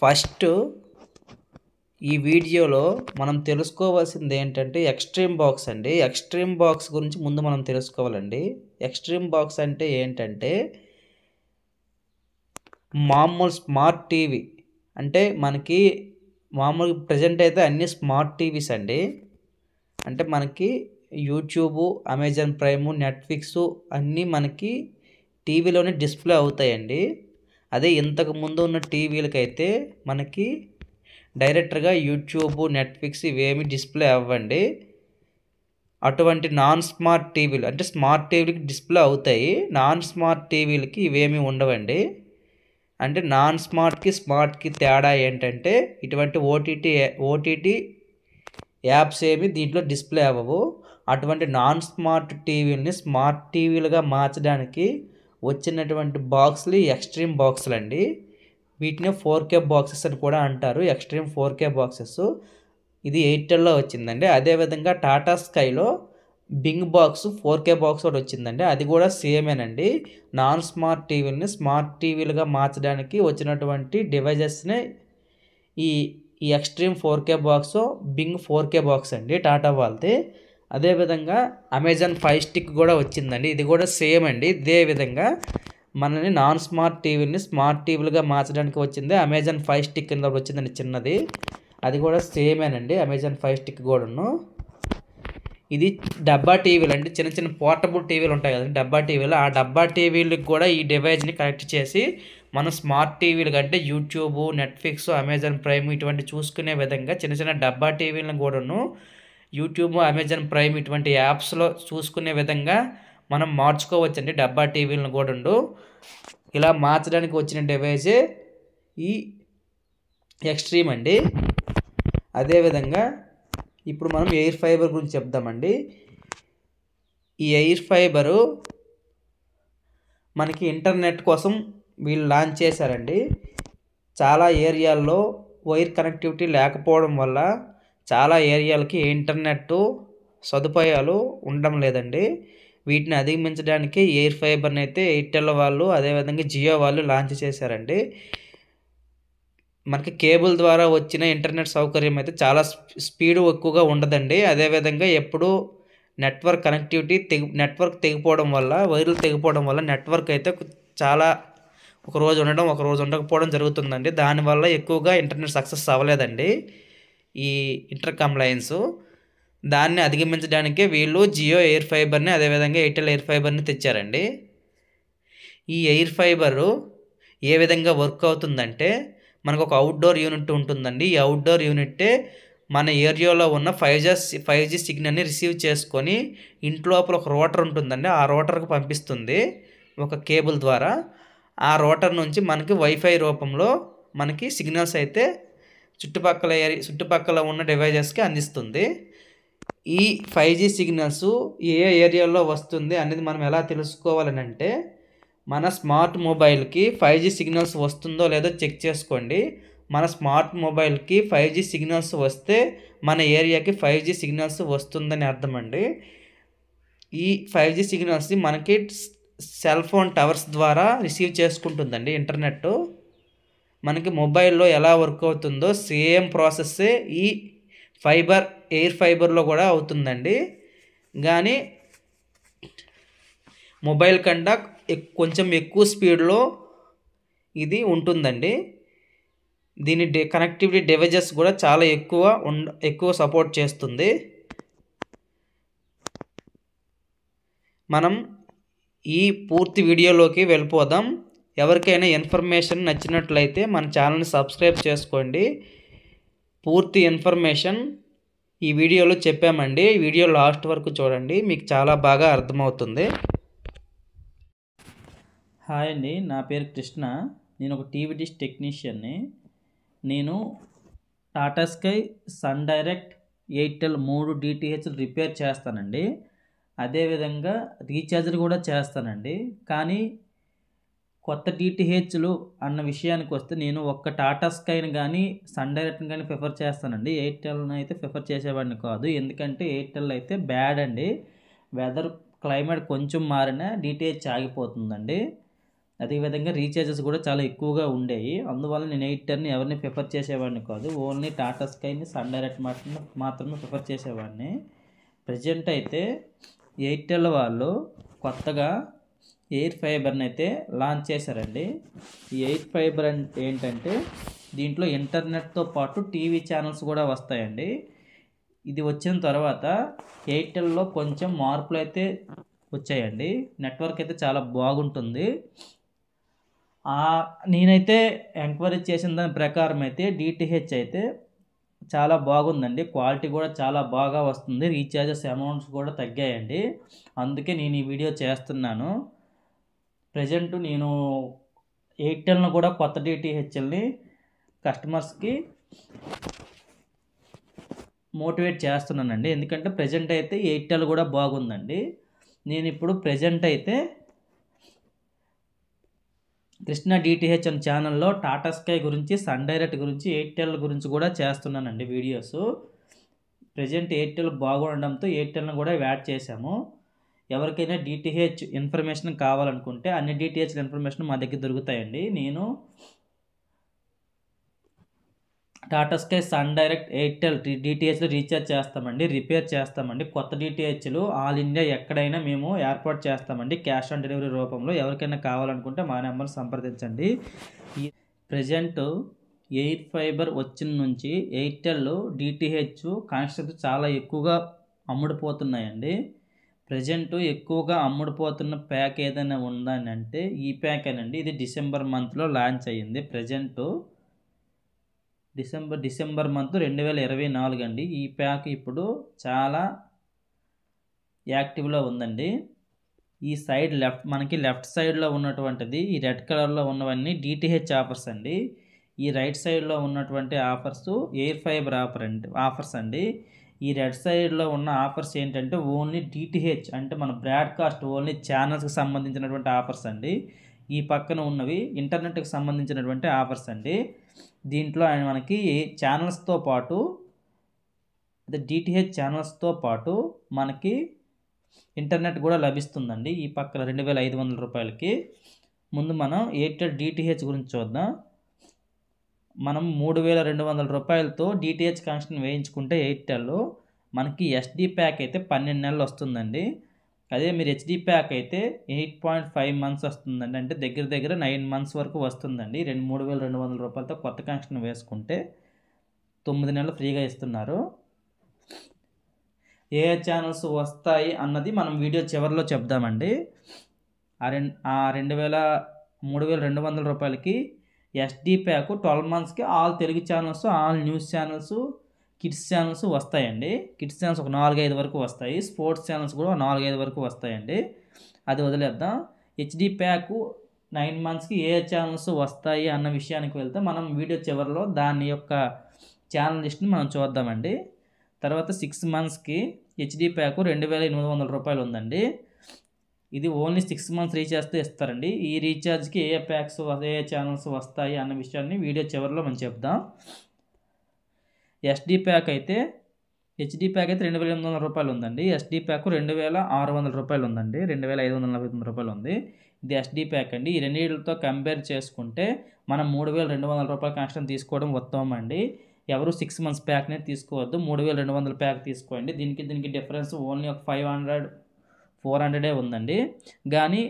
First ఈ వీడియోలో మనం తెలుసుకోవాల్సింది ఏంటంటే ఎక్స్ట్రీమ్ బాక్స్ అండి. ఎక్స్ట్రీమ్ బాక్స్ గురించి ముందు మనం తెలుసుకోవాలండి. ఎక్స్ట్రీమ్ బాక్స్ అంటే ఏంటంటే మామూలు స్మార్ట్ టీవీ అంటే మనకి మామూలు ప్రజెంట్ అయితే అన్ని స్మార్ట్ టీవీస్ అండి. అంటే మనకి యూట్యూబ్, అమెజాన్ ప్రైమ్, నెట్ఫ్లిక్స్ అన్నీ మనకి టీవీలోనే డిస్ప్లే అవుతాయండి. అదే ఇంతకు ముందు ఉన్న టీవీలకైతే మనకి డైరెక్ట్గా యూట్యూబ్, నెట్ఫ్లిక్స్ ఇవేమి డిస్ప్లే అవ్వండి. అటువంటి నాన్ స్మార్ట్ టీవీలు అంటే స్మార్ట్ టీవీలకి డిస్ప్లే అవుతాయి, నాన్ స్మార్ట్ టీవీలకి ఇవేమి ఉండవండి. అంటే నాన్ స్మార్ట్కి స్మార్ట్కి తేడా ఏంటంటే ఇటువంటి ఓటీటీ యాప్స్ ఏమి దీంట్లో డిస్ప్లే అవ్వవు. అటువంటి నాన్ స్మార్ట్ టీవీలని స్మార్ట్ టీవీలుగా మార్చడానికి వచ్చినటువంటి బాక్సులు ఎక్స్ట్రీమ్ బాక్సులు అండి. వీటిని 4K బాక్సెస్ అని కూడా అంటారు. Extreme 4K boxes. ఇది ఎయిర్టెల్లో వచ్చిందండి. అదేవిధంగా టాటా స్కైలో బింగ్ బాక్స్ 4K బాక్స్ ఒకటి వచ్చిందండి. అది కూడా సేమేనండి. నాన్ స్మార్ట్ టీవీలని స్మార్ట్ టీవీలుగా మార్చడానికి వచ్చినటువంటి డివైజెస్నే ఈ ఈ extreme 4K box, Bing 4K box అండి టాటా వాళ్ళది. అదేవిధంగా అమెజాన్ ఫైర్ స్టిక్ కూడా వచ్చిందండి. ఇది కూడా సేమ్ అండి. ఇదే విధంగా మనల్ని నాన్ స్మార్ట్ టీవీని స్మార్ట్ టీవీలుగా మార్చడానికి వచ్చింది అమెజాన్ ఫైర్ స్టిక్ కింద వచ్చిందండి చిన్నది. అది కూడా సేమేనండి అమెజాన్ ఫైర్ స్టిక్ కూడాను. ఇది డబ్బా టీవీలు అంటే చిన్న చిన్న పోర్టబుల్ టీవీలు ఉంటాయి కదండి డబ్బా టీవీలు. ఆ డబ్బా టీవీలకు కూడా ఈ డివైజ్ని కనెక్ట్ చేసి మనం స్మార్ట్ టీవీలు అంటే యూట్యూబ్, నెట్ఫ్లిక్స్, అమెజాన్ ప్రైమ్ ఇటువంటి చూసుకునే విధంగా చిన్న చిన్న డబ్బా టీవీలను కూడాను యూట్యూబ్, అమెజాన్ ప్రైమ్ ఇటువంటి యాప్స్లో చూసుకునే విధంగా మనం మార్చుకోవచ్చండి డబ్బా టీవీలను కూడా. ఇలా మార్చడానికి వచ్చిన డివైజే ఈ ఎక్స్ట్రీమ్ అండి. అదేవిధంగా ఇప్పుడు మనం ఎయిర్ ఫైబర్ గురించి చెప్దామండి. ఈ ఎయిర్ ఫైబరు మనకి ఇంటర్నెట్ కోసం వీళ్ళు లాంచ్ చేశారండి. చాలా ఏరియాల్లో వైర్ కనెక్టివిటీ లేకపోవడం వల్ల చాలా ఏరియాలకి ఇంటర్నెట్ సదుపాయాలు ఉండడం లేదండి. వీటిని అధిగమించడానికి ఎయిర్ ఫైబర్ని అయితే ఎయిర్టెల్ వాళ్ళు అదేవిధంగా జియో వాళ్ళు లాంచ్ చేశారండి. మనకి కేబుల్ ద్వారా వచ్చిన ఇంటర్నెట్ సౌకర్యం అయితే చాలా స్పీడు ఎక్కువగా ఉండదండి. అదేవిధంగా ఎప్పుడు నెట్వర్క్ కనెక్టివిటీ నెట్వర్క్ తెగిపోవడం వల్ల, వైర్లు తెగిపోవడం వల్ల నెట్వర్క్ అయితే చాలా ఒకరోజు ఉండడం, ఒకరోజు ఉండకపోవడం జరుగుతుందండి. దానివల్ల ఎక్కువగా ఇంటర్నెట్ సక్సెస్ అవ్వలేదండి ఈ ఇంటర్కామ్ లైన్స్. దాన్ని అధిగమించడానికే వీళ్ళు జియో ఎయిర్ ఫైబర్ని అదేవిధంగా ఎయిర్టెల్ ఎయిర్ ఫైబర్ని తెచ్చారండి. ఈ ఎయిర్ ఫైబరు ఏ విధంగా వర్క్ అవుతుందంటే మనకు ఒక అవుట్డోర్ యూనిట్ ఉంటుందండి. ఈ అవుట్డోర్ యూనిట్టే మన ఏరియాలో ఉన్న 5G సిగ్నల్ని రిసీవ్ చేసుకొని ఇంట్లోపల ఒక రోటర్ ఉంటుందండి. ఆ రోటర్కి పంపిస్తుంది ఒక కేబుల్ ద్వారా. ఆ రోటర్ నుంచి మనకి వైఫై రూపంలో మనకి సిగ్నల్స్ అయితే చుట్టుపక్కల ఉన్న డివైజెస్కి అందిస్తుంది. ఈ 5G సిగ్నల్స్ ఏ ఏరియాలో వస్తుంది అనేది మనం ఎలా తెలుసుకోవాలని అంటే మన స్మార్ట్ మొబైల్కి 5G సిగ్నల్స్ వస్తుందో లేదో చెక్ చేసుకోండి. మన స్మార్ట్ మొబైల్కి 5G సిగ్నల్స్ వస్తే మన ఏరియాకి 5G సిగ్నల్స్ వస్తుందని అర్థం అండి. ఈ 5G సిగ్నల్స్ని మనకి సెల్ ఫోన్ టవర్స్ ద్వారా రిసీవ్ చేసుకుంటుందండి ఇంటర్నెట్. మనకి మొబైల్లో ఎలా వర్క్ అవుతుందో సేమ్ ప్రాసెస్సే ఈ ఎయిర్ ఫైబర్లో కూడా అవుతుందండి. కానీ మొబైల్ కన్నా కొంచెం ఎక్కువ స్పీడ్లో ఇది ఉంటుందండి. దీని కనెక్టివిటీ డివైజెస్ కూడా చాలా ఎక్కువ సపోర్ట్ చేస్తుంది. మనం ఈ పూర్తి వీడియోలోకి వెళ్ళిపోదాం. ఎవరికైనా ఇన్ఫర్మేషన్ నచ్చినట్లయితే మన ఛానల్ని సబ్స్క్రైబ్ చేసుకోండి. పూర్తి ఇన్ఫర్మేషన్ ఈ వీడియోలో చెప్పామండి. వీడియో లాస్ట్ వరకు చూడండి, మీకు చాలా బాగా అర్థమవుతుంది. హాయ్ అండి, నా పేరు కృష్ణ. నేను ఒక టీవీ డిష్ టెక్నీషియన్ని. నేను Tata Sky, Sun Direct, Airtel 3 DTHలు రిపేర్ చేస్తానండి. అదేవిధంగా రీఛార్జ్లు కూడా చేస్తానండి. కానీ కొత్త DTHలు అన్న విషయానికి వస్తే నేను ఒక్క టాటా స్కైని కానీ సన్ డైరెక్ట్ని కానీ ప్రిఫర్ చేస్తానండి. ఎయిర్టెల్ని అయితే ప్రిఫర్ చేసేవాడిని కాదు. ఎందుకంటే ఎయిర్టెల్ అయితే బ్యాడ్ అండి. క్లైమేట్ కొంచెం మారినా DTH ఆగిపోతుందండి. అదేవిధంగా రీఛార్జెస్ కూడా చాలా ఎక్కువగా ఉండేవి. అందువల్ల నేను ఎయిర్టెల్ని ఎవరిని ప్రిఫర్ చేసేవాడిని కాదు. ఓన్లీ టాటా స్కైని, సన్ డైరెక్ట్ మాత్రమే ప్రిఫర్ చేసేవాడిని. ప్రజెంట్ అయితే ఎయిర్టెల్ వాళ్ళు కొత్తగా ఎయిర్ ఫైబర్ని అయితే లాంచ్ చేశారండి. ఈ ఎయిర్ ఫైబర్ అంటే ఏంటంటే దీంట్లో ఇంటర్నెట్తో పాటు టీవీ ఛానల్స్ కూడా వస్తాయండి. ఇది వచ్చిన తర్వాత ఎయిర్టెల్లో కొంచెం మార్పులు అయితే వచ్చాయండి. నెట్వర్క్ అయితే చాలా బాగుంటుంది. నేనైతే ఎంక్వైరీ చేసిన దాని ప్రకారం అయితే డిటిహెచ్ అయితే చాలా బాగుందండి. క్వాలిటీ కూడా చాలా బాగా వస్తుంది. రీఛార్జెస్ అమౌంట్స్ కూడా తగ్గాయండి. అందుకే నేను ఈ వీడియో చేస్తున్నాను. ప్రజెంట్ నేను ఎయిర్టెల్ను కూడా కొత్త డిటిహెచ్ఎల్ని కస్టమర్స్కి మోటివేట్ చేస్తున్నానండి. ఎందుకంటే ప్రజెంట్ అయితే ఎయిర్టెల్ కూడా బాగుందండి. నేను ఇప్పుడు ప్రజెంట్ అయితే కృష్ణ డిటిహెచ్ అనే ఛానల్లో టాటా స్కై గురించి, సన్ డైరెక్ట్ గురించి, ఎయిర్టెల్ గురించి కూడా చేస్తున్నానండి వీడియోస్. ప్రజెంట్ ఎయిర్టెల్ బాగుండడంతో ఎయిర్టెల్ని కూడా యాడ్ చేశాము. ఎవరికైనా డిటిహెచ్ ఇన్ఫర్మేషన్ కావాలనుకుంటే అన్ని డిటిహెచ్ ఇన్ఫర్మేషన్ మా దగ్గర దొరుకుతాయండి. నేను Tata Sky, Sun Direct, Airtel డిటిహెచ్లు రీఛార్జ్ చేస్తామండి, రిపేర్ చేస్తామండి. కొత్త డిటిహెచ్లు ఆల్ ఇండియా ఎక్కడైనా మేము ఏర్పాటు చేస్తామండి క్యాష్ ఆన్ డెలివరీ రూపంలో. ఎవరికైనా కావాలనుకుంటే మా నెంబర్ సంప్రదించండి. ప్రజెంట్ ఎయిర్ ఫైబర్ వచ్చిన నుంచి ఎయిర్టెల్ డిటిహెచ్ కనెక్షన్స్ చాలా ఎక్కువగా అమ్ముడుపోతున్నాయండి. ప్రజెంట్ ఎక్కువగా అమ్ముడుపోతున్న ప్యాక్ ఏదైనా ఉందని అంటే ఈ ప్యాక్ అనండి. ఇది డిసెంబర్ మంత్లో లాంచ్ అయ్యింది. ప్రజెంట్ డిసెంబర్ మంత్ 2024 అండి. ఈ ప్యాక్ ఇప్పుడు చాలా యాక్టివ్లో ఉందండి. ఈ సైడ్ మనకి లెఫ్ట్ సైడ్లో ఉన్నటువంటిది ఈ రెడ్ కలర్లో ఉన్నవన్నీ డిటిహెచ్ ఆఫర్స్ అండి. ఈ రైట్ సైడ్లో ఉన్నటువంటి ఆఫర్స్ ఎయిర్ ఫైబర్ ఆఫర్స్ అండి. ఈ రెడ్ సైడ్లో ఉన్న ఆఫర్స్ ఏంటంటే ఓన్లీ డిటిహెచ్ అంటే మన బ్రాడ్కాస్ట్ ఓన్లీ ఛానల్స్కి సంబంధించినటువంటి ఆఫర్స్ అండి. ఈ పక్కన ఉన్నవి ఇంటర్నెట్కి సంబంధించినటువంటి ఆఫర్స్ అండి. దీంట్లో మనకి ఛానల్స్తో పాటు డిటిహెచ్ ఛానల్స్తో పాటు మనకి ఇంటర్నెట్ కూడా లభిస్తుందండి. ఈ పక్కన 2500 రూపాయలకి. ముందు మనం ఎయిర్టెల్ డిటిహెచ్ గురించి చూద్దాం. మనం 3200 రూపాయలతో డిటిహెచ్ కనెక్షన్ వేయించుకుంటే ఎయిర్టెల్లో మనకి ఎస్డి ప్యాక్ అయితే 12 నెలలు వస్తుందండి. అదే మీరు హెచ్డి ప్యాక్ అయితే 8.5 మంత్స్ వస్తుందండి. అంటే దగ్గర 9 మంత్స్ వరకు వస్తుందండి. 3200 రూపాయలతో కొత్త కనెక్షన్ వేసుకుంటే 9 నెలలు ఫ్రీగా ఇస్తున్నారు. ఏ ఛానల్స్ వస్తాయి అన్నది మనం వీడియో చివరిలో చెప్దామండి. 3200 రూపాయలకి ఎస్డి ప్యాక్ 12 మంత్స్కి all Telugu channels, all news channels, kids channels వస్తాయండి. కిడ్స్ ఛానల్స్ ఒక 4-5 వరకు వస్తాయి. స్పోర్ట్స్ ఛానల్స్ కూడా 4-5 వరకు వస్తాయండి. అది వదిలేద్దాం. హెచ్డి ప్యాక్ 9 మంత్స్కి ఏ ఛానల్స్ వస్తాయి అన్న విషయానికి వెళ్తే మనం వీడియో చివరిలో దాని యొక్క ఛానల్ లిస్ట్ని మనం చూద్దామండి. తర్వాత 6 మంత్స్కి హెచ్డి ప్యాక్ 2800 రూపాయలు ఉందండి. ఇది ఓన్లీ 6 మంత్స్ రీఛార్జ్తో ఇస్తారండి. ఈ రీఛార్జ్కి ఏ ప్యాక్స్ ఏ ఛానల్స్ వస్తాయి అన్న విషయాన్ని వీడియో చివరిలో మనం చెప్దాం. ఎస్డి ప్యాక్ అయితే హెచ్డి ప్యాక్ అయితే 2800 రూపాయలు ఉందండి. ఎస్డి ప్యాక్ 2600 రూపాయలు ఉందండి. 2549 రూపాయలు ఉంది. ఇది ఎస్డి ప్యాక్ అండి. ఈ రెండింటితో కంపేర్ చేసుకుంటే మనం 3200 రూపాయల కనెక్షన్ తీసుకోవడం ఉత్తమం అండి. ఎవరు 6 మంత్స్ ప్యాక్నే తీసుకోవద్దు. 3200 ప్యాక్ తీసుకోండి. దీనికి డిఫరెన్స్ ఓన్లీ ఒక 500-400 ఉందండి. కానీ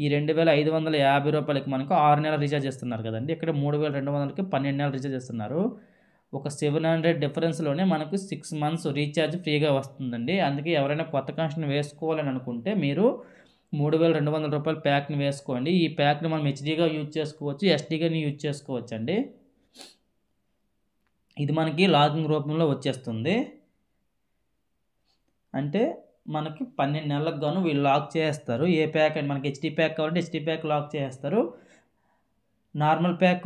ఈ 2550 రూపాయలకి మనకు 6 నెలలు రీఛార్జ్ చేస్తున్నారు కదండి. ఇక్కడ 3200కి 12 నెలలు రీఛార్జ్ చేస్తున్నారు. ఒక 700 డిఫరెన్స్లోనే మనకు 6 మంత్స్ రీఛార్జ్ ఫ్రీగా వస్తుందండి. అందుకే ఎవరైనా కొత్త కనెక్షన్ వేసుకోవాలని అనుకుంటే మీరు 3200 రూపాయల ప్యాక్ని వేసుకోండి. ఈ ప్యాక్ని మనం హెచ్డీగా యూజ్ చేసుకోవచ్చు, ఎస్డీగాని యూజ్ చేసుకోవచ్చు అండి. ఇది మనకి లాగింగ్ రూపంలో వచ్చేస్తుంది. అంటే మనకి 12 నెలలకు గాను వీళ్ళు లాక్ చేస్తారు. ఏ ప్యాక్ అని మనకి హెచ్డి ప్యాక్ కావాలంటే హెచ్డి ప్యాక్ లాక్ చేస్తారు. నార్మల్ ప్యాక్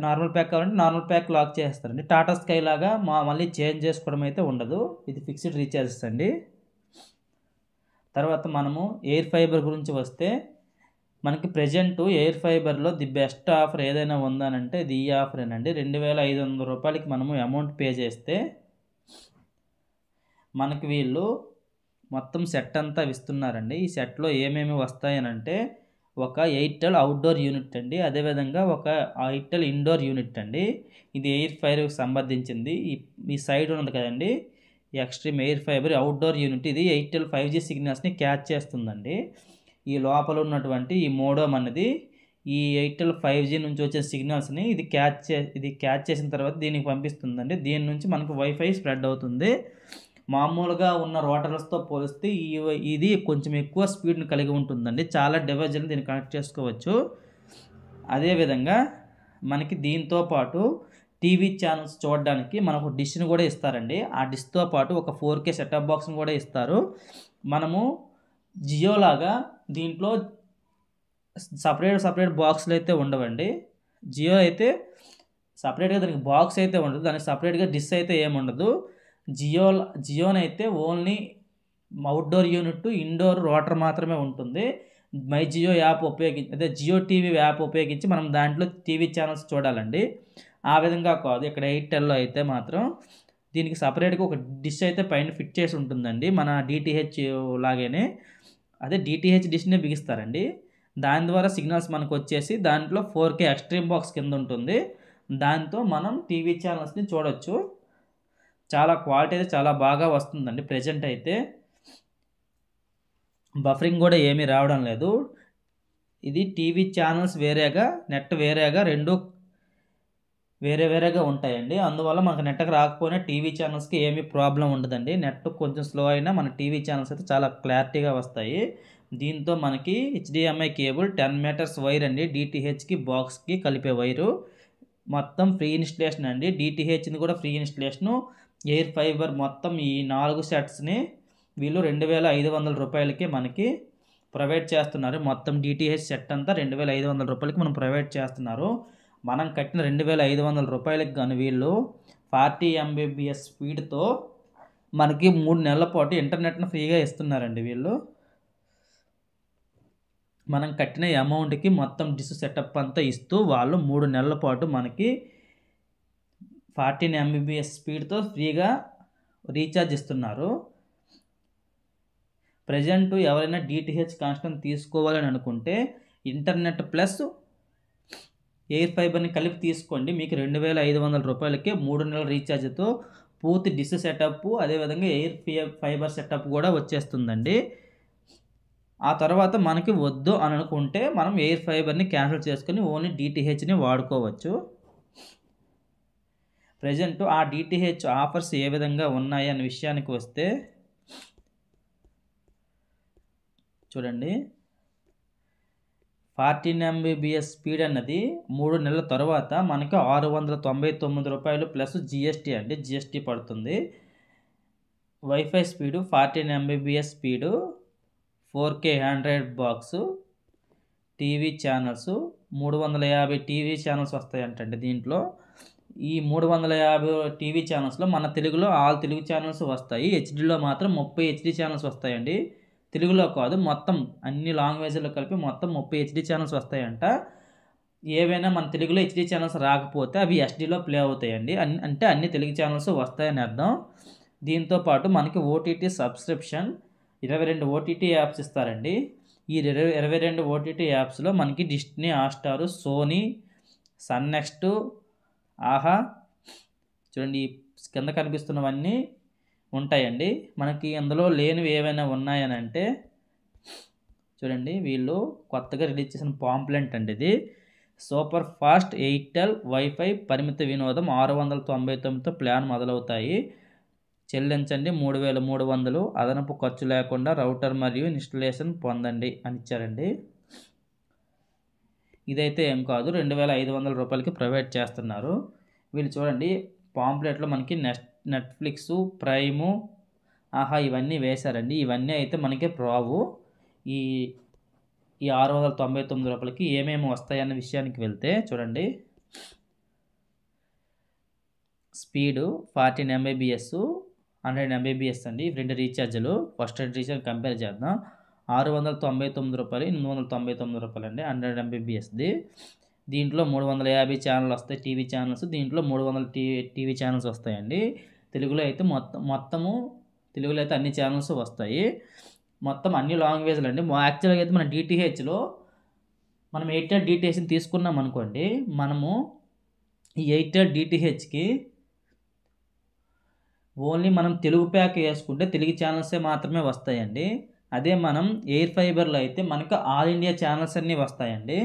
నార్మల్ ప్యాక్ కావాలంటే నార్మల్ ప్యాక్ లాక్ చేస్తారండి. టాటా స్కై లాగా మళ్ళీ చేంజ్ చేసుకోవడం అయితే ఉండదు. ఇది ఫిక్స్డ్ రీఛార్జెస్ అండి. తర్వాత మనము ఎయిర్ ఫైబర్ గురించి వస్తే మనకి ప్రజెంట్ ఎయిర్ ఫైబర్లో ది బెస్ట్ ఆఫర్ ఏదైనా ఉందనంటే ఇది ఈ ఆఫరేనండి. 2500 రూపాయలకి మనము అమౌంట్ పే చేస్తే మనకి వీళ్ళు మొత్తం సెట్ అంతా ఇస్తున్నారండి. ఈ సెట్లో ఏమేమి వస్తాయనంటే ఒక ఎయిర్టెల్ అవుట్డోర్ యూనిట్ అండి, అదేవిధంగా ఒక ఎయిర్టెల్ ఇండోర్ యూనిట్ అండి. ఇది ఎయిర్ ఫైబర్కి సంబంధించింది. ఈ సైడ్ ఉన్నది కదండి, ఈ extreme air fibre outdoor unit, ఇది ఎయిర్టెల్ 5G సిగ్నల్స్ని క్యాచ్ చేస్తుందండి. ఈ లోపల ఉన్నటువంటి ఈ మోడమ్ అన్నది ఈ ఎయిర్టెల్ 5G నుంచి వచ్చే సిగ్నల్స్ని ఇది క్యాచ్ చేసిన తర్వాత దీనికి పంపిస్తుందండి. దీని నుంచి మనకు వైఫై స్ప్రెడ్ అవుతుంది. మామూలుగా ఉన్న రోటర్స్తో పోలిస్తే ఇది కొంచెం ఎక్కువ స్పీడ్ని కలిగి ఉంటుందండి. చాలా డివైజులను దీన్ని కనెక్ట్ చేసుకోవచ్చు. అదేవిధంగా మనకి దీంతో పాటు టీవీ ఛానల్స్ చూడడానికి మనకు డిష్ని కూడా ఇస్తారండి. ఆ డిష్తో పాటు ఒక 4K సెటప్ బాక్స్ని కూడా ఇస్తారు. మనము జియో లాగా దీంట్లో సపరేట్ బాక్సులు అయితే ఉండవండి. జియో అయితే సపరేట్గా దానికి బాక్స్ అయితే ఉండదు, దానికి సపరేట్గా డిష్ అయితే ఏముండదు. జియోనైతే only outdoor unit, indoor router మాత్రమే ఉంటుంది. మై జియో యాప్ అదే జియో టీవీ యాప్ ఉపయోగించి మనం దాంట్లో టీవీ ఛానల్స్ చూడాలండి. ఆ విధంగా కాదు ఇక్కడ ఎయిర్టెల్లో అయితే మాత్రం దీనికి సపరేట్గా ఒక డిష్ అయితే పైన ఫిట్ చేసి ఉంటుందండి, మన డిటిహెచ్ లాగానే. అదే డిటిహెచ్ డిష్నే బిగిస్తారండి. దాని ద్వారా సిగ్నల్స్ మనకు వచ్చేసి దాంట్లో 4K ఎక్స్ట్రీమ్ బాక్స్ కింద ఉంటుంది. దాంతో మనం టీవీ ఛానల్స్ని చూడొచ్చు. చాలా క్వాలిటీ అయితే చాలా బాగా వస్తుందండి. ప్రెజెంట్ అయితే బఫరింగ్ కూడా ఏమీ రావడం లేదు. ఇది టీవీ ఛానల్స్ వేరేగా, నెట్ వేరేగా, రెండు వేరేగా ఉంటాయండి. అందువల్ల మనకు నెట్కి రాకపోయినా టీవీ ఛానల్స్కి ఏమీ ప్రాబ్లం ఉండదండి. నెట్ కొంచెం స్లో అయినా మన టీవీ ఛానల్స్ అయితే చాలా క్లారిటీగా వస్తాయి. దీంతో మనకి HDMI కేబుల్ 10 మీటర్స్ వైర్ అండి, డిటిహెచ్కి బాక్స్కి కలిపే వైరు. మొత్తం ఫ్రీ ఇన్స్టలేషన్ అండి. డిటిహెచ్ని కూడా ఫ్రీ ఇన్స్టలేషను. ఎయిర్ ఫైబర్ మొత్తం ఈ 4 సెట్స్ని వీళ్ళు 2500 రూపాయలకి మనకి ప్రొవైడ్ చేస్తున్నారు. మొత్తం డిటిహెచ్ సెట్ అంతా 2500 రూపాయలకి మనం ప్రొవైడ్ చేస్తున్నారు. మనం కట్టిన 2500 రూపాయలకి కానీ వీళ్ళు 40 Mbps స్పీడ్తో మనకి 3 నెలల పాటు ఇంటర్నెట్ను ఫ్రీగా ఇస్తున్నారండి వీళ్ళు. మనం కట్టిన అమౌంట్కి మొత్తం డిష్ సెటప్ అంతా ఇస్తూ వాళ్ళు 3 నెలల పాటు మనకి 14 Mbps స్పీడ్తో ఫ్రీగా రీఛార్జ్ ఇస్తున్నారు. ప్రజెంట్ ఎవరైనా డిటిహెచ్ కనెక్షన్ తీసుకోవాలని అనుకుంటే ఇంటర్నెట్ ప్లస్ ఎయిర్ ఫైబర్ని కలిపి తీసుకోండి. మీకు 2500 రూపాయలకి 3 నెలల రీఛార్జ్తో పూర్తి డిష్ సెటప్, అదేవిధంగా ఎయిర్ ఫైబర్ సెటప్ కూడా వచ్చేస్తుందండి. ఆ తర్వాత మనకి వద్దు అని అనుకుంటే మనం ఎయిర్ ఫైబర్ని క్యాన్సిల్ చేసుకొని ఓన్లీ డిటిహెచ్ని వాడుకోవచ్చు. ప్రజెంట్ ఆ డిటిహెచ్ ఆఫర్స్ ఏ విధంగా ఉన్నాయి అనే విషయానికి వస్తే చూడండి, 14 Mbps స్పీడ్ అన్నది 3 నెలల తర్వాత మనకి 699 రూపాయలు ప్లస్ జిఎస్టీ అండి, జిఎస్టీ పడుతుంది. WiFi speed 14 Mbps speed, 4K Android box, TV channels 350 TV channels వస్తాయంటండి దీంట్లో. ఈ 350 టీవీ ఛానల్స్లో మన తెలుగులో ఆల్ తెలుగు ఛానల్స్ వస్తాయి. హెచ్డీలో మాత్రం 30 హెచ్డీ ఛానల్స్ వస్తాయండి. తెలుగులో కాదు, మొత్తం అన్ని లాంగ్వేజ్లో కలిపి మొత్తం 30 హెచ్డీ ఛానల్స్ వస్తాయంట. ఏవైనా మన తెలుగులో హెచ్డీ ఛానల్స్ రాకపోతే అవి ఎస్డీలో ప్లే అవుతాయండి. అంటే అన్ని తెలుగు ఛానల్స్ వస్తాయని అర్థం. దీంతో పాటు మనకి ఓటీటీ సబ్స్క్రిప్షన్ 22 ఓటీటీ యాప్స్ ఇస్తారండి. ఈ 22 ఓటీటీ యాప్స్లో మనకి Disney Hotstar, Sony, Sun NXT, Aha, చూడండి ఈ కింద కనిపిస్తున్నవన్నీ ఉంటాయండి. మనకి అందులో లేనివి ఏవైనా ఉన్నాయని అంటే చూడండి, వీళ్ళు కొత్తగా రిలీజ్ చేసిన పాంప్లెంట్ అండి ఇది. సూపర్ ఫాస్ట్ ఎయిర్టెల్ వైఫై పరిమిత వినోదం 699తో ప్లాన్ మొదలవుతాయి. చెల్లించండి 3300, అదనపు ఖర్చు లేకుండా రౌటర్ మరియు ఇన్స్టలేషన్ పొందండి అని ఇచ్చారండి. ఇదైతే ఏం కాదు, 2500 రూపాయలకి ప్రొవైడ్ చేస్తున్నారు వీళ్ళు. చూడండి పాంప్లెట్లో మనకి నెట్ఫ్లిక్స్, ప్రైము, ఆహా ఇవన్నీ వేశారండి. ఇవన్నీ అయితే మనకి రావు. ఈ 699 రూపాయలకి ఏమేమి వస్తాయన్న విషయానికి వెళ్తే చూడండి, స్పీడు 14 Mbps, 100 Mbps అండి. ఈ 2 రీఛార్జీలు ఫస్ట్ రీఛార్జ్ కంపేర్ చేద్దాం. 699 రూపాయలు, 899 రూపాయలు అండి 100 Mbpsది. దీంట్లో 350 ఛానల్ వస్తాయి టీవీ ఛానల్స్. దీంట్లో 300 టీవీ ఛానల్స్ వస్తాయండి. తెలుగులో అయితే మొత్తము తెలుగులో అయితే అన్ని ఛానల్స్ వస్తాయి. మొత్తం అన్ని లాంగ్వేజ్లు అండి. యాక్చువల్గా అయితే మన డిటిహెచ్లో మనం ఎయిర్టెల్ డిటిహెచ్ని తీసుకున్నాం అనుకోండి, మనము ఈ ఎయిర్టెల్ డిటిహెచ్కి ఓన్లీ మనం తెలుగు ప్యాక్ వేసుకుంటే తెలుగు ఛానల్సే మాత్రమే వస్తాయండి. అదే మనం ఎయిర్ ఫైబర్లో అయితే మనకు ఆల్ ఇండియా ఛానల్స్ అన్నీ వస్తాయండి.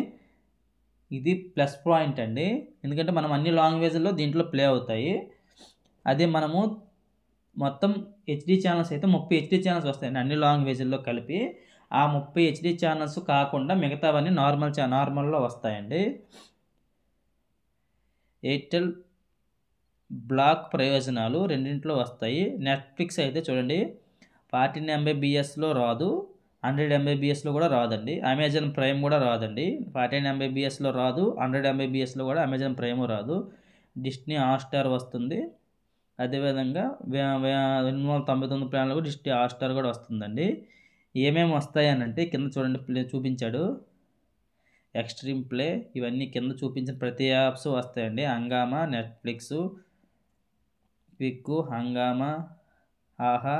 ఇది ప్లస్ పాయింట్ అండి, ఎందుకంటే మనం అన్ని లాంగ్వేజ్లో దీంట్లో ప్లే అవుతాయి. అదే మనము మొత్తం హెచ్డి ఛానల్స్ అయితే 30 హెచ్డి ఛానల్స్ వస్తాయండి అన్ని లాంగ్వేజ్ల్లో కలిపి. ఆ 30 హెచ్డి ఛానల్స్ కాకుండా మిగతావన్నీ నార్మల్లో వస్తాయండి. ఎయిర్టెల్ బ్లాక్ ప్రయోజనాలు రెండింటిలో వస్తాయి. నెట్ఫ్లిక్స్ అయితే చూడండి 14 MBPSలో రాదు, 100 MBPSలో కూడా రాదండి. అమెజాన్ ప్రైమ్ కూడా రాదండి. 14 MBPSలో రాదు, 100 MBPSలో కూడా అమెజాన్ ప్రైమ్ రాదు. డిస్నీ హాట్స్టార్ వస్తుంది. అదేవిధంగా 299 ప్లాన్లో కూడా డిస్నీ హాట్స్టార్ కూడా వస్తుందండి. ఏమేమి వస్తాయనంటే కింద చూడండి, చూపించాడు ఎక్స్ట్రీమ్ ప్లే, ఇవన్నీ కింద చూపించిన ప్రతి యాప్స్ వస్తాయండి. హంగామా, నెట్ఫ్లిక్స్, క్విక్, హంగామా, ఆహా,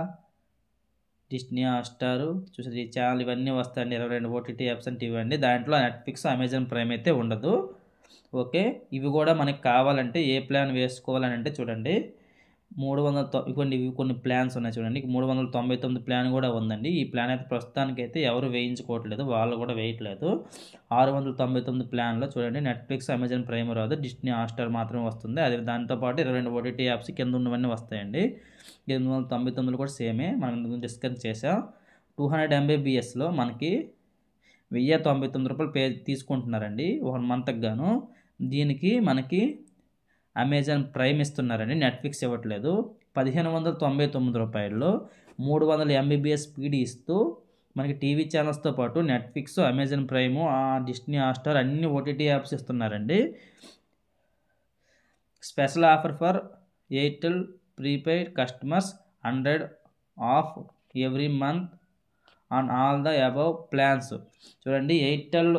డిస్నీ హాట్స్టార్ చూసారు ఈ ఛానల్ ఇవన్నీ వస్తాయండి. 22 OTT యాప్స్ అంటే ఇవ్వండి. దాంట్లో నెట్ఫ్లిక్స్, అమెజాన్ ప్రైమ్ అయితే ఉండదు. ఓకే, ఇవి కూడా మనకి కావాలంటే ఏ ప్లాన్ వేసుకోవాలని అంటే చూడండి, 300 ఇవి కొన్ని ప్లాన్స్ ఉన్నాయి చూడండి. 399 ప్లాన్ కూడా ఉందండి. ఈ ప్లాన్ అయితే ప్రస్తుతానికైతే ఎవరు వేయించుకోవట్లేదు, వాళ్ళు కూడా వేయట్లేదు. 699 ప్లాన్లో చూడండి నెట్ఫ్లిక్స్, అమెజాన్ ప్రైమ్ రాదు, డిస్నీ హాట్స్టార్ మాత్రమే వస్తుంది. అదే దాంతోపాటు 22 OTT యాప్స్ కింద ఉన్నవన్నీ వస్తాయండి. 899 కూడా సేమే, మనం డిస్కస్ చేసాం. 200 MBPSలో మనకి 1099 రూపాయలు పే తీసుకుంటున్నారండి 1 మంత్కి గాను. దీనికి మనకి అమెజాన్ ప్రైమ్ ఇస్తున్నారండి, నెట్ఫ్లిక్స్ ఇవ్వట్లేదు. 1599 రూపాయల్లో 300 MBPS స్పీడ్ ఇస్తూ మనకి టీవీ ఛానల్స్తో పాటు Netflix, Amazon Prime, Disney Hotstar అన్ని OTT యాప్స్ ఇస్తున్నారండి. Special offer for Airtel prepaid customers, 100 of every month on all the above plans. చూడండి, ఎయిర్టెల్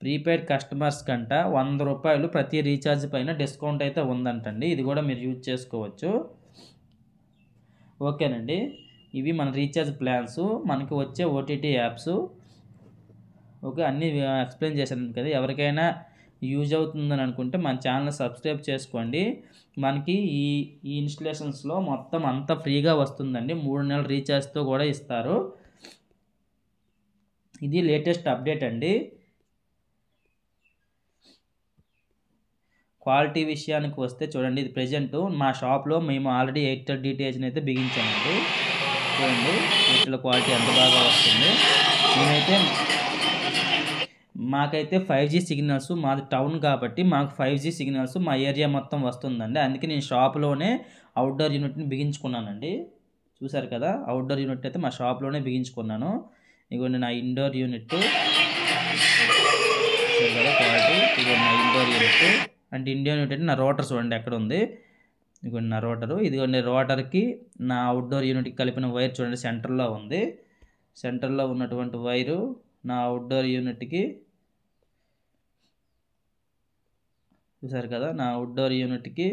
ప్రీపెయిడ్ కస్టమర్స్ కంట 100 రూపాయలు ప్రతి రీఛార్జ్ పైన డిస్కౌంట్ అయితే ఉందంటండి. ఇది కూడా మీరు యూజ్ చేసుకోవచ్చు. ఓకేనండి, ఇవి మన రీఛార్జ్ ప్లాన్స్, మనకి వచ్చే OTT యాప్స్. ఓకే, అన్నీ ఎక్స్ప్లెయిన్ చేశాను కదా. ఎవరికైనా యూజ్ అవుతుందని అనుకుంటే మన ఛానల్ సబ్స్క్రైబ్ చేసుకోండి. మనకి ఈ ఇన్స్టలేషన్స్లో మొత్తం అంతా ఫ్రీగా వస్తుందండి. 3 నెలల రీఛార్జ్తో కూడా ఇస్తారు. ఇది లేటెస్ట్ అప్డేట్ అండి. క్వాలిటీ విషయానికి వస్తే చూడండి, ఇది ప్రజెంట్ మా షాప్లో మేము ఆల్రెడీ ఎయిర్టెల్ డిటిహెచ్ని అయితే బిగించామండి. చూడండి ఎయిర్టెల్ క్వాలిటీ ఎంత బాగా వస్తుంది. మాకైతే 5G సిగ్నల్స్, మాది టౌన్ కాబట్టి మాకు 5G సిగ్నల్స్ మా ఏరియా మొత్తం వస్తుందండి. అందుకే నేను షాప్లోనే అవుట్డోర్ యూనిట్ని బిగించుకున్నానండి. చూసారు కదా, అవుట్డోర్ యూనిట్ అయితే మా షాప్లోనే బిగించుకున్నాను. ఇదిగోండి నా ఇండోర్ యూనిట్, క్వాలిటీ. ఇదిగోండి నా ఇండోర్ యూనిట్, అంటే ఇండియన్ యూనిట్ అంటే నా రోటర్ చూడండి ఎక్కడ ఉంది. ఇదిగోండి నా రోటరు. ఇదిగోండి రోటర్కి నా అవుట్డోర్ యూనిట్కి కలిపిన వైర్ చూడండి సెంటర్లో ఉంది. సెంటర్లో ఉన్నటువంటి వైరు నా అవుట్డోర్ యూనిట్కి, చూసారు కదా, నా అవుట్డోర్ యూనిట్కి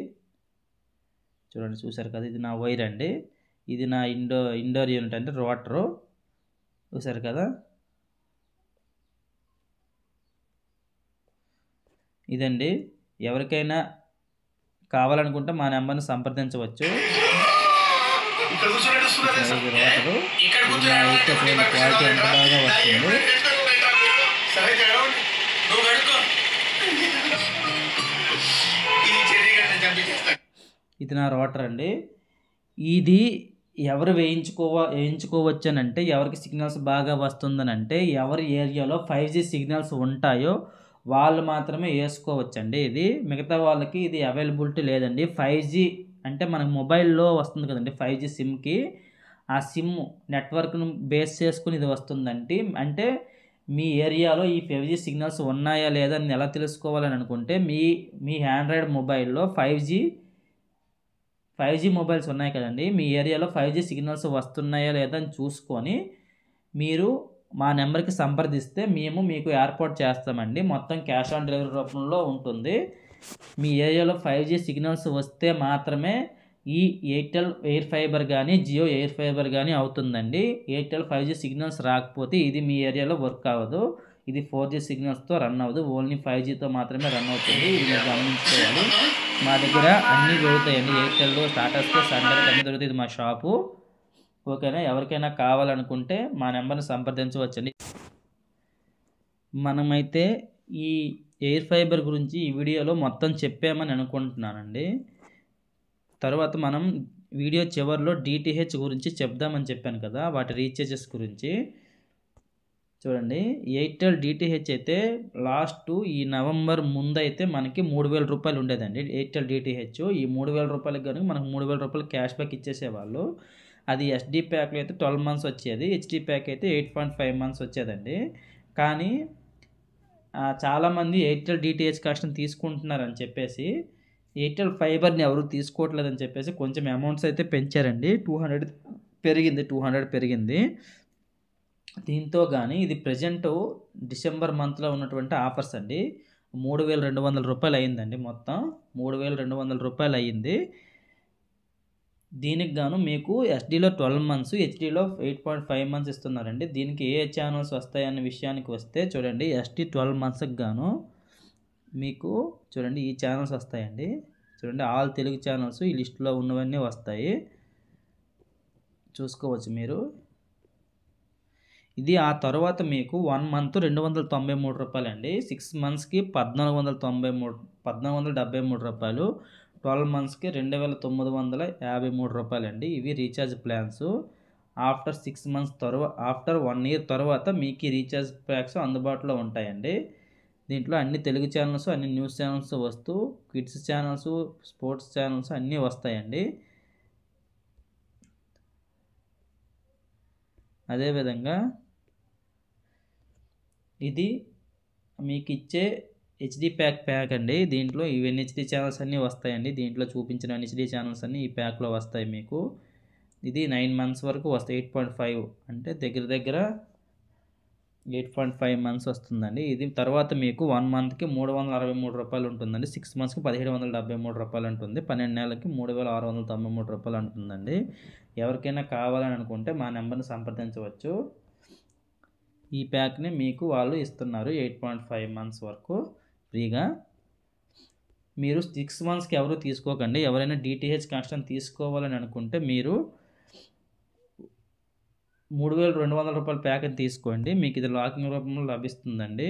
చూడండి, చూసారు కదా, ఇది నా వైర్ అండి. ఇది నా ఇండోర్ యూనిట్ అంటే రోటరు, చూసారు కదా. ఇదండి, ఎవరికైనా కావాలనుకుంటే మా నెంబర్ని సంప్రదించవచ్చు. రోటరు క్వాలిటీ ఎంత బాగా వస్తుంది. ఇది నా రోటర్ అండి. ఇది ఎవరు వేయించుకోవచ్చు అని అంటే, ఎవరికి సిగ్నల్స్ బాగా వస్తుందని అంటే, ఎవరి ఏరియాలో 5G సిగ్నల్స్ ఉంటాయో వాళ్ళు మాత్రమే వేసుకోవచ్చండి. ఇది మిగతా వాళ్ళకి ఇది అవైలబిలిటీ లేదండి. 5G అంటే మనకు మొబైల్లో వస్తుంది కదండి 5G సిమ్కి, ఆ సిమ్ నెట్వర్క్ను బేస్ చేసుకుని ఇది వస్తుందండి. అంటే మీ ఏరియాలో ఈ 5G సిగ్నల్స్ ఉన్నాయా లేదా అని ఎలా తెలుసుకోవాలని అనుకుంటే, మీ ఆండ్రాయిడ్ మొబైల్లో 5G మొబైల్స్ ఉన్నాయి కదండి, మీ ఏరియాలో 5G సిగ్నల్స్ వస్తున్నాయా లేదా అని చూసుకొని మీరు మా నెంబర్కి సంప్రదిస్తే మేము మీకు ఏర్పాటు చేస్తామండి. మొత్తం క్యాష్ ఆన్ డెలివరీ రూపంలో ఉంటుంది. మీ ఏరియాలో 5G సిగ్నల్స్ వస్తే మాత్రమే ఈ ఎయిర్టెల్ ఎయిర్ ఫైబర్ కానీ జియో ఎయిర్ ఫైబర్ కానీ అవుతుందండి. ఎయిర్టెల్ 5G సిగ్నల్స్ రాకపోతే ఇది మీ ఏరియాలో వర్క్ అవ్వదు. ఇది 4G సిగ్నల్స్తో రన్ అవ్వదు, ఓన్లీ 5Gతో మాత్రమే రన్ అవుతుంది. ఇది మీరు గమనించుకోవాలి. మా దగ్గర అన్నీ దొరుకుతాయండి, Airtel, Tata Sky, Sun Direct అన్నీ దొరుకుతాయి. ఇది మా షాపు. ఓకేనా? ఎవరికైనా కావాలనుకుంటే మా నెంబర్ని సంప్రదించవచ్చండి. మనమైతే ఈ ఎయిర్ ఫైబర్ గురించి ఈ వీడియోలో మొత్తం చెప్పామని అనుకుంటున్నానండి. తర్వాత మనం వీడియో చివరిలో DTH గురించి చెప్దామని చెప్పాను కదా, వాటి రీఛార్జెస్ గురించి. చూడండి, ఎయిర్టెల్ DTH అయితే లాస్ట్ ఈ నవంబర్ ముందైతే మనకి 3000 రూపాయలు ఉండేదండి ఎయిర్టెల్ DTH. ఈ 3000 రూపాయలకి కనుక మనకు 3000 రూపాయలు క్యాష్ బ్యాక్ ఇచ్చేసేవాళ్ళు. అది SD ప్యాక్లో అయితే 12 months వచ్చేది, HD ప్యాక్ అయితే 8.5 months వచ్చేదండి. కానీ చాలామంది ఎయిర్టెల్ DTH కష్టం తీసుకుంటున్నారని చెప్పేసి ఎయిర్టెల్ ఫైబర్ని ఎవరు తీసుకోవట్లేదని చెప్పేసి కొంచెం అమౌంట్స్ అయితే పెంచారండి. 200 పెరిగింది. దీంతో కానీ ఇది ప్రజెంట్ డిసెంబర్ మంత్లో ఉన్నటువంటి ఆఫర్స్ అండి. 3200 రూపాయలు అయ్యిందండి, మొత్తం 3200 రూపాయలు అయ్యింది. దీనికి గాను మీకు SDలో 12 months, HDలో 8.5 months ఇస్తున్నారండి. దీనికి ఏ ఛానల్స్ వస్తాయనే విషయానికి వస్తే చూడండి, SD 12 monthsకి గాను మీకు చూడండి ఈ ఛానల్స్ వస్తాయండి. చూడండి, ఆల్ తెలుగు ఛానల్స్ ఈ లిస్టులో ఉన్నవన్నీ వస్తాయి, చూసుకోవచ్చు మీరు. ఇది ఆ తర్వాత మీకు 1 month 293 రూపాయలండి. 6 monthsకి 1473 రూపాయలు, 12 monthsకి 2953 రూపాయలండి. ఇవి recharge plans. After 6 months after 1 year తర్వాత మీకు ఈ రీఛార్జ్ ప్యాక్స్ అందుబాటులో ఉంటాయండి. దీంట్లో అన్ని తెలుగు ఛానల్స్, అన్ని న్యూస్ ఛానల్స్ వస్తూ, కిడ్స్ ఛానల్స్, స్పోర్ట్స్ ఛానల్స్ అన్నీ వస్తాయండి. అదేవిధంగా ఇది మీకు ఇచ్చే HD ప్యాక్ అండి. దీంట్లో ఇవన్నీ HD ఛానల్స్ అన్నీ వస్తాయండి. దీంట్లో చూపించిన HD ఛానల్స్ అన్నీ ఈ ప్యాక్లో వస్తాయి మీకు. ఇది 9 months వరకు వస్తాయి. 8.5 అంటే దగ్గర 8.5 months వస్తుందండి. ఇది తర్వాత మీకు 1 monthకి 363 రూపాయలు ఉంటుందండి. 6 monthsకి 1773 రూపాయలు ఉంటుంది. 12 నెలలకి 3693 రూపాయలు ఉంటుందండి. ఎవరికైనా కావాలని అనుకుంటే మా నెంబర్ని సంప్రదించవచ్చు. ఈ ప్యాక్ని మీకు వాళ్ళు ఇస్తున్నారు 8.5 months వరకు ఫ్రీగా. మీరు 6 monthsకి ఎవరు తీసుకోకండి. ఎవరైనా DTH కనెక్షన్ తీసుకోవాలని అనుకుంటే మీరు 3200 రూపాయల ప్యాక్ని తీసుకోండి. మీకు ఇది లాకింగ్ రూపంలో లభిస్తుందండి.